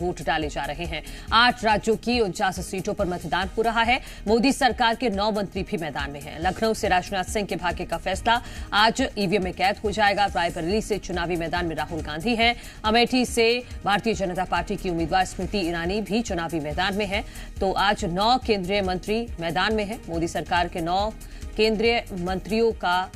Vote डाले जा रहे हैं। 8 राज्यों की 49 सीटों पर मतदान हो रहा है। मोदी सरकार के 9 मंत्री भी मैदान में हैं। लखनऊ से राजनाथ सिंह के भाग्य का फैसला आज ईवीएम में कैद हो जाएगा। रायबरेली से चुनावी मैदान में राहुल गांधी हैं। अमेठी से भारतीय जनता पार्टी की उम्मीदवार स्मृति ईरानी भी चुनावी मैदान में है। तो आज 9 केंद्रीय मंत्री मैदान में है। मोदी सरकार के 9 केंद्रीय मंत्रियों का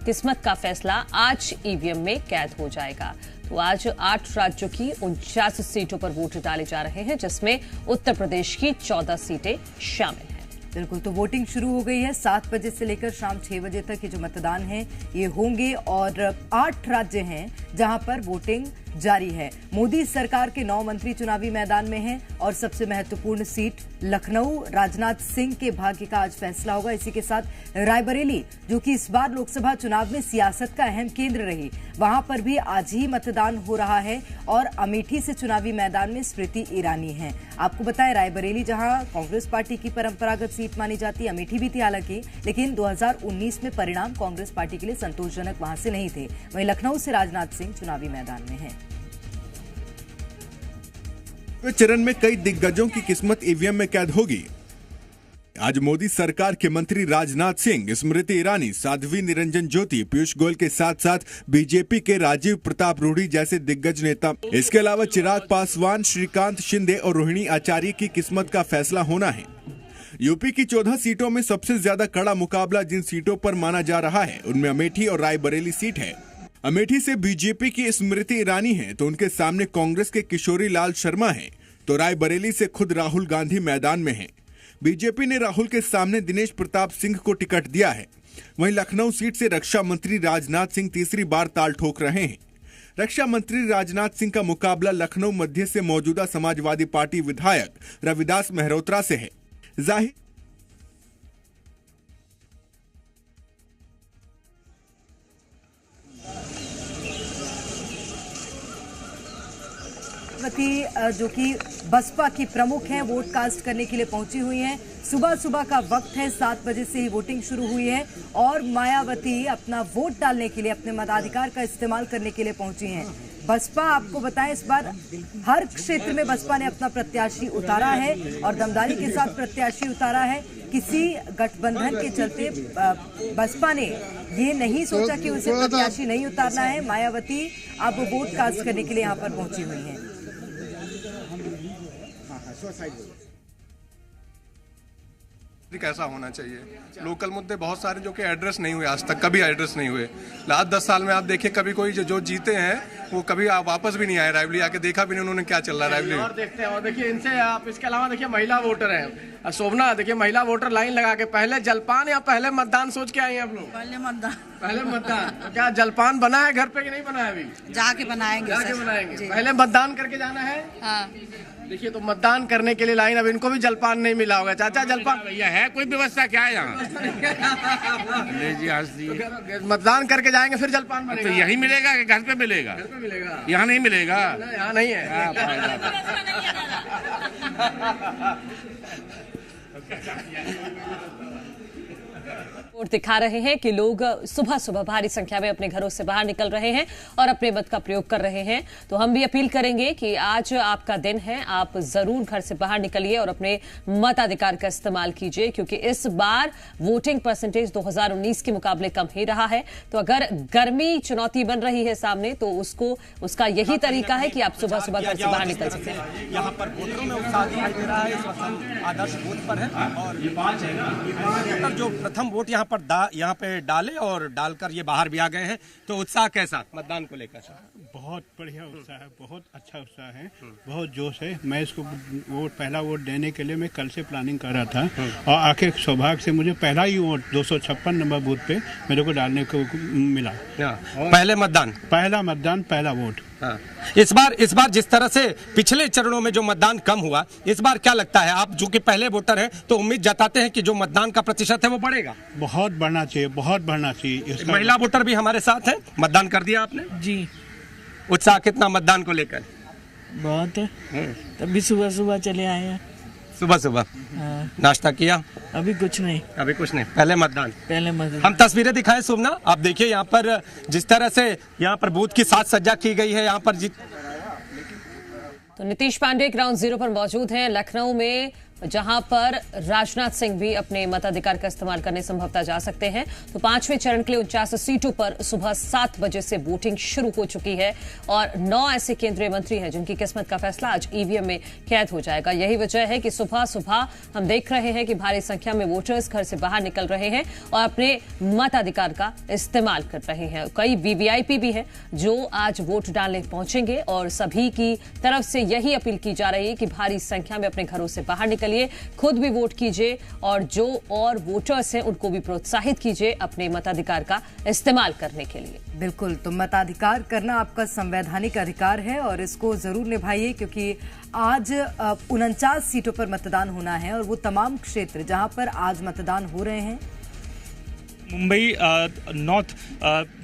किस्मत का फैसला आज ईवीएम में कैद हो जाएगा। तो आज 8 राज्यों की 49 सीटों पर वोट डाले जा रहे हैं, जिसमें उत्तर प्रदेश की 14 सीटें शामिल हैं। बिल्कुल, तो वोटिंग शुरू हो गई है। 7 बजे से लेकर शाम 6 बजे तक ये जो मतदान है ये होंगे और 8 राज्य हैं जहां पर वोटिंग जारी है। मोदी सरकार के 9 मंत्री चुनावी मैदान में हैं और सबसे महत्वपूर्ण सीट लखनऊ, राजनाथ सिंह के भाग्य का आज फैसला होगा। इसी के साथ रायबरेली, जो कि इस बार लोकसभा चुनाव में सियासत का अहम केंद्र रही, वहां पर भी आज ही मतदान हो रहा है। और अमेठी से चुनावी मैदान में स्मृति ईरानी हैं। आपको बताएं, रायबरेली जहां कांग्रेस पार्टी की परंपरागत सीट मानी जाती, अमेठी भी थी हालांकि, लेकिन 2019 में परिणाम कांग्रेस पार्टी के लिए संतोषजनक वहां से नहीं थे। वहीं लखनऊ से राजनाथ सिंह चुनावी मैदान में हैं। चरण में कई दिग्गजों की किस्मत ईवीएम में कैद होगी। आज मोदी सरकार के मंत्री राजनाथ सिंह, स्मृति ईरानी, साध्वी निरंजन ज्योति, पीयूष गोयल के साथ साथ बीजेपी के राजीव प्रताप रूडी जैसे दिग्गज नेता, इसके अलावा चिराग पासवान, श्रीकांत शिंदे और रोहिणी आचार्य की किस्मत का फैसला होना है। यूपी की 14 सीटों में सबसे ज्यादा कड़ा मुकाबला जिन सीटों पर माना जा रहा है उनमें अमेठी और रायबरेली सीट है। अमेठी से बीजेपी की स्मृति ईरानी है तो उनके सामने कांग्रेस के किशोरी लाल शर्मा हैं, तो रायबरेली से खुद राहुल गांधी मैदान में हैं। बीजेपी ने राहुल के सामने दिनेश प्रताप सिंह को टिकट दिया है। वहीं लखनऊ सीट से रक्षा मंत्री राजनाथ सिंह तीसरी बार ताल ठोक रहे हैं। रक्षा मंत्री राजनाथ सिंह का मुकाबला लखनऊ मध्य से मौजूदा समाजवादी पार्टी विधायक रविदास मेहरोत्रा से है। जाहिर जो कि बसपा की प्रमुख हैं, वोट कास्ट करने के लिए पहुंची हुई हैं। सुबह का वक्त है, 7 बजे से ही वोटिंग शुरू हुई है और मायावती अपना वोट डालने के लिए, अपने मताधिकार का इस्तेमाल करने के लिए पहुंची हैं। बसपा, आपको बताएं, इस बार हर क्षेत्र में बसपा ने अपना प्रत्याशी उतारा है और दमदारी के साथ प्रत्याशी उतारा है। किसी गठबंधन के चलते बसपा ने ये नहीं सोचा कि उसे प्रत्याशी नहीं उतारना है। मायावती अब वोट कास्ट करने के लिए यहाँ पर पहुंची हुई हैं। कैसा होना चाहिए। लोकल मुद्दे बहुत सारे जो कि एड्रेस नहीं हुए, आज तक कभी एड्रेस नहीं हुए। लास्ट 10 साल में आप देखिए, कभी कोई जो जीते हैं वो कभी वापस भी नहीं आए। रायबरेली आके देखा भी नहीं उन्होंने क्या चल रहा है रायबरेली। और देखते हैं, और देखिए इनसे आप इसके अलावा देखिए महिला वोटर हैं। शोभना, देखिए महिला वोटर लाइन लगा के पहले जलपान या पहले मतदान सोच के आई हैं आप लोग? पहले मतदान। पहले मतदान। तो क्या जलपान बना है घर पे कि नहीं बना है? अभी जाके बनाएंगे। जाके बनाएंगे। पहले मतदान करके जाना है। हाँ। देखिए, तो मतदान करने के लिए लाइन, अब इनको भी जलपान नहीं मिला होगा। चाचा, जलपान भैया है कोई व्यवस्था क्या है यहाँ? मतदान करके जाएंगे फिर जलपान बनेगा। तो यही मिलेगा कि घर पे मिलेगा? घर पे मिलेगा, यहाँ नहीं मिलेगा। यहाँ नहीं है। रिपोर्ट दिखा रहे हैं कि लोग सुबह भारी संख्या में अपने घरों से बाहर निकल रहे हैं और अपने मत का प्रयोग कर रहे हैं। तो हम भी अपील करेंगे कि आज आपका दिन है, आप जरूर घर से बाहर निकलिए और अपने मताधिकार का इस्तेमाल कीजिए, क्योंकि इस बार वोटिंग परसेंटेज 2019 के मुकाबले कम ही रहा है। तो अगर गर्मी चुनौती बन रही है सामने, तो उसका यही तरीका है कि आप सुबह घर से बाहर निकल सकते हैं। यहाँ पर वोटरों में उत्साह दिखाई दे रहा है। इस वक्त हम आदर्श बूथ पर है और जो प्रथम वोट यहाँ पे डाले और डालकर ये बाहर भी आ गए हैं। तो उत्साह कैसा मतदान को लेकर? बहुत बढ़िया उत्साह है, बहुत अच्छा उत्साह है, बहुत जोश है। मैं इसको पहला वोट देने के लिए मैं कल से प्लानिंग कर रहा था और आखिर सौभाग्य से मुझे पहला ही वोट 256 नंबर बूथ पे मेरे को डालने को मिला। पहला मतदान पहला वोट। इस बार जिस तरह से पिछले चरणों में जो मतदान कम हुआ, इस बार क्या लगता है? आप जो कि पहले वोटर हैं तो उम्मीद जताते हैं कि जो मतदान का प्रतिशत है वो बढ़ेगा? बहुत बढ़ना चाहिए, बहुत बढ़ना चाहिए। महिला वोटर भी हमारे साथ है। मतदान कर दिया आपने? जी। उत्साह कितना मतदान को लेकर? बहुत है, तभी सुबह चले आए हैं। सुबह नाश्ता किया? अभी कुछ नहीं। पहले मतदान। हम तस्वीरें दिखाएं सुमना, आप देखिए यहाँ पर जिस तरह से यहाँ पर बूथ की साज सज्जा की गई है। यहाँ पर तो नीतीश पांडे ग्राउंड जीरो पर मौजूद हैं लखनऊ में, जहां पर राजनाथ सिंह भी अपने मताधिकार का इस्तेमाल करने संभवतः जा सकते हैं। तो 5वें चरण के लिए 49 सीटों पर सुबह 7 बजे से वोटिंग शुरू हो चुकी है और 9 ऐसे केंद्रीय मंत्री हैं जिनकी किस्मत का फैसला आज ईवीएम में कैद हो जाएगा। यही वजह है कि सुबह सुबह हम देख रहे हैं कि भारी संख्या में वोटर्स घर से बाहर निकल रहे हैं और अपने मताधिकार का इस्तेमाल कर रहे हैं। कई वीवीआईपी भी हैं जो आज वोट डालने पहुंचेंगे और सभी की तरफ से यही अपील की जा रही है कि भारी संख्या में अपने घरों से बाहर निकलिए, खुद भी वोट कीजिए और जो और वोटर्स हैं उनको भी प्रोत्साहित कीजिए अपने मताधिकार का इस्तेमाल करने के लिए। बिल्कुल, तो मताधिकार करना आपका संवैधानिक अधिकार है और इसको जरूर निभाइए, क्योंकि आज 49 सीटों पर मतदान होना है और वो तमाम क्षेत्र जहां पर आज मतदान हो रहे हैं। मुंबई नॉर्थ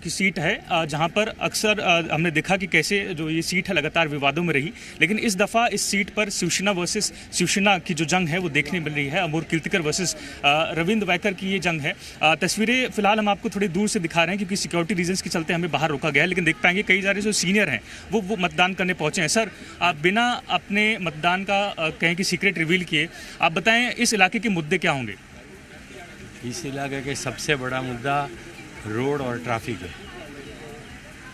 की सीट है जहां पर अक्सर हमने देखा कि कैसे जो ये सीट है लगातार विवादों में रही, लेकिन इस दफ़ा इस सीट पर शिवसेना वर्सेस शिवसेना की जो जंग है वो देखने मिल रही है। अमोल कीर्तिकर वर्सेस रविंद्र वैकर की ये जंग है। तस्वीरें फिलहाल हम आपको थोड़ी दूर से दिखा रहे हैं क्योंकि सिक्योरिटी रीजंस के चलते हमें बाहर रोका गया है, लेकिन देख पाएंगे कई सारे जो सीनियर हैं वो मतदान करने पहुंचे हैं। सर, आप बिना अपने मतदान का कहें कि सीक्रेट रिवील किए आप बताएं इस इलाके के मुद्दे क्या होंगे? इस इलाके के सबसे बड़ा मुद्दा रोड और ट्रैफिक है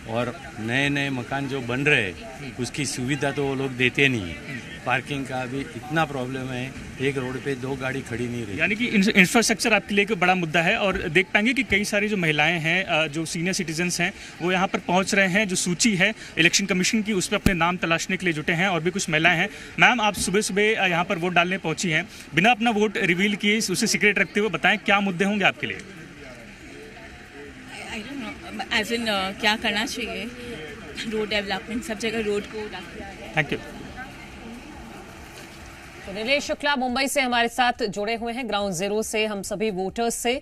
और नए नए मकान जो बन रहे हैं उसकी सुविधा तो वो लोग देते नहीं है। पार्किंग का भी इतना प्रॉब्लम है, एक रोड पे 2 गाड़ी खड़ी नहीं रही। यानी कि इंफ्रास्ट्रक्चर आपके लिए एक बड़ा मुद्दा है और देख पाएंगे कि कई सारी जो महिलाएं हैं जो सीनियर सिटीजन्स हैं वो यहाँ पर पहुँच रहे हैं। जो सूची है इलेक्शन कमीशन की उस पर अपने नाम तलाशने के लिए जुटे हैं और भी कुछ महिलाएं हैं। मैम, आप सुबह सुबह यहाँ पर वोट डालने पहुंची हैं, बिना अपना वोट रिवील किए उसे सीक्रेट रखते हुए बताएं क्या मुद्दे होंगे आपके लिए? एज इन क्या करना चाहिए, रोड डेवलपमेंट, सब जगह रोड को। Thank you. तो नीलेश शुक्ला मुंबई से हमारे साथ जुड़े हुए हैं ग्राउंड जीरो से। हम सभी वोटर्स से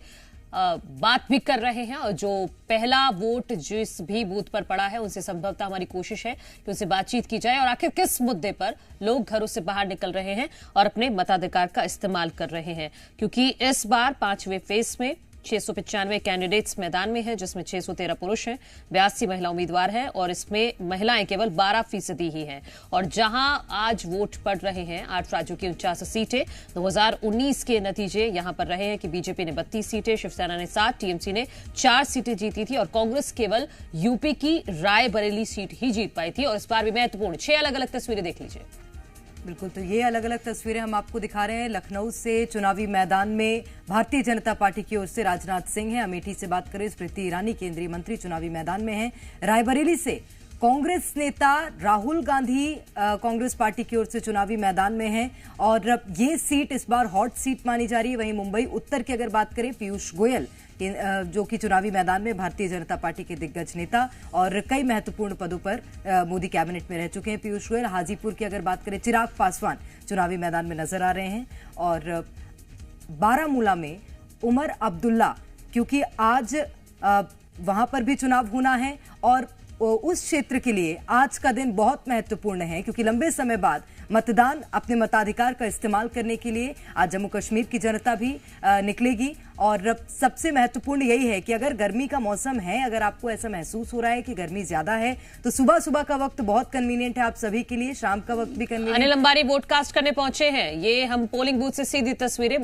बात भी कर रहे हैं और जो पहला वोट जिस भी बूथ पर पड़ा है उनसे संभवतः हमारी कोशिश है कि उनसे बातचीत की जाए और आखिर किस मुद्दे पर लोग घरों से बाहर निकल रहे हैं और अपने मताधिकार का इस्तेमाल कर रहे हैं, क्योंकि इस बार 5वें फेज में 695 कैंडिडेट्स मैदान में हैं, जिसमें 613 पुरुष हैं, 82 महिला उम्मीदवार हैं और इसमें महिलाएं केवल 12% ही हैं। और जहां आज वोट पड़ रहे हैं 8 राज्यों की 49 सीटें, 2019 के नतीजे यहां पर रहे हैं कि बीजेपी ने 32 सीटें, शिवसेना ने 7, टीएमसी ने 4 सीटें जीती थी और कांग्रेस केवल यूपी की रायबरेली सीट ही जीत पाई थी। और इस बार भी महत्वपूर्ण 6 अलग अलग तस्वीरें देख लीजिए। बिल्कुल, तो ये अलग अलग तस्वीरें हम आपको दिखा रहे हैं। लखनऊ से चुनावी मैदान में भारतीय जनता पार्टी की ओर से राजनाथ सिंह हैं। अमेठी से बात करें, स्मृति ईरानी केंद्रीय मंत्री चुनावी मैदान में हैं। रायबरेली से कांग्रेस नेता राहुल गांधी कांग्रेस पार्टी की ओर से चुनावी मैदान में हैं और ये सीट इस बार हॉट सीट मानी जा रही है। वहीं मुंबई उत्तर की अगर बात करें, पीयूष गोयल जो कि चुनावी मैदान में भारतीय जनता पार्टी के दिग्गज नेता और कई महत्वपूर्ण पदों पर मोदी कैबिनेट में रह चुके हैं पीयूष गोयल। हाजीपुर की अगर बात करें, चिराग पासवान चुनावी मैदान में नजर आ रहे हैं और बारामूला में उमर अब्दुल्ला, क्योंकि आज वहां पर भी चुनाव होना है और उस क्षेत्र के लिए आज का दिन बहुत महत्वपूर्ण है, क्योंकि लंबे समय बाद मतदान अपने मताधिकार का इस्तेमाल करने के लिए आज जम्मू कश्मीर की जनता भी निकलेगी। और सबसे महत्वपूर्ण यही है कि अगर गर्मी का मौसम है, अगर आपको ऐसा महसूस हो रहा है कि गर्मी ज्यादा है, तो सुबह सुबह का वक्त बहुत कन्वीनियंट है आप सभी के लिए, शाम का वक्त भी कन्वीनियंट। अनिल अंबारी वोट कास्ट करने पहुंचे हैं। ये हम पोलिंग बूथ से सीधी तस्वीरें,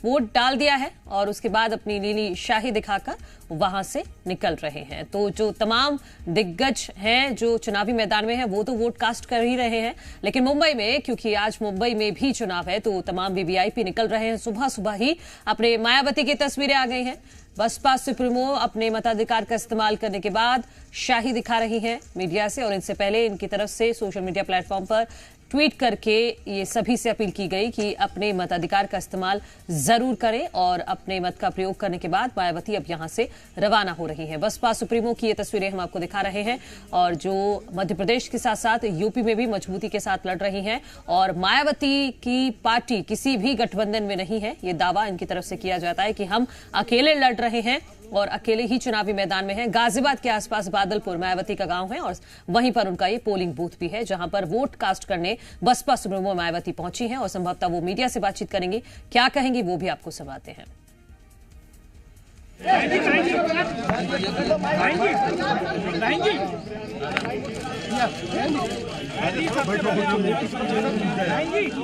वोट डाल दिया है और उसके बाद अपनी नीली शाही दिखाकर वहां से निकल रहे हैं। तो जो तमाम दिग्गज हैं जो चुनावी मैदान में हैं वो तो वोट कास्ट कर ही रहे हैं, लेकिन मुंबई में, क्योंकि आज मुंबई में भी चुनाव है, तो तमाम वीवीआईपी निकल रहे हैं। सुबह सुबह ही अपने मायावती की तस्वीरें आ गई हैं। बसपा सुप्रीमो अपने मताधिकार का इस्तेमाल करने के बाद शाही दिखा रही हैं मीडिया से और इनसे पहले इनकी तरफ से सोशल मीडिया प्लेटफॉर्म पर ट्वीट करके ये सभी से अपील की गई कि अपने मताधिकार का इस्तेमाल जरूर करें और अपने मत का प्रयोग करने के बाद मायावती अब यहां से रवाना हो रही हैं। बसपा सुप्रीमो की ये तस्वीरें हम आपको दिखा रहे हैं और जो मध्य प्रदेश के साथ साथ यूपी में भी मजबूती के साथ लड़ रही हैं और मायावती की पार्टी किसी भी गठबंधन में नहीं है, ये दावा इनकी तरफ से किया जाता है कि हम अकेले लड़ रहे हैं और अकेले ही चुनावी मैदान में हैं। गाजियाबाद के आसपास बादलपुर मायावती का गांव है और वहीं पर उनका ये पोलिंग बूथ भी है, जहां पर वोट कास्ट करने बसपा सुप्रीमो मायावती पहुंची हैं और संभवतः वो मीडिया से बातचीत करेंगी। क्या कहेंगी वो भी आपको सुनाते हैं।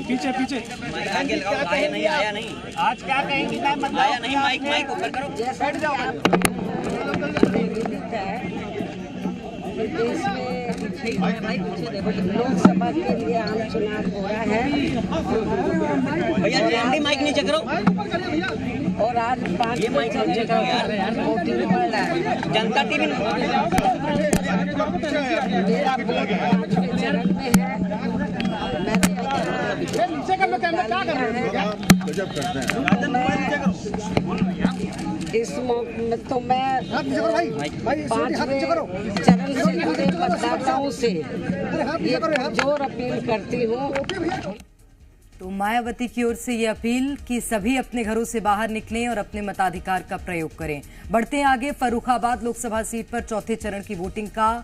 पीछे पीछे आगे लगाओ, आया नहीं, आया नहीं। आज क्या कहेंगी मैम? आया नहीं, माइक माइक ऊपर करो। बैठ जाओ। देश में लोकसभा के लिए आम चुनाव हो रहा है। भैया जेएनडी माइक नीचे करो। और आज 5 माइक नीचे करो यार, वोटिंग पड़ रहा है। जनता टीवी मेरा वोट 5वें चरण में है। इस मौके तो मैं 5वें चरण से जुड़े मतदाताओं से ये जोर अपील करती हूँ। तो मायावती की ओर से ये अपील कि सभी अपने घरों से बाहर निकलें और अपने मताधिकार का प्रयोग करें। बढ़ते हैं आगे। फर्रुखाबाद लोकसभा सीट पर चौथे चरण की वोटिंग का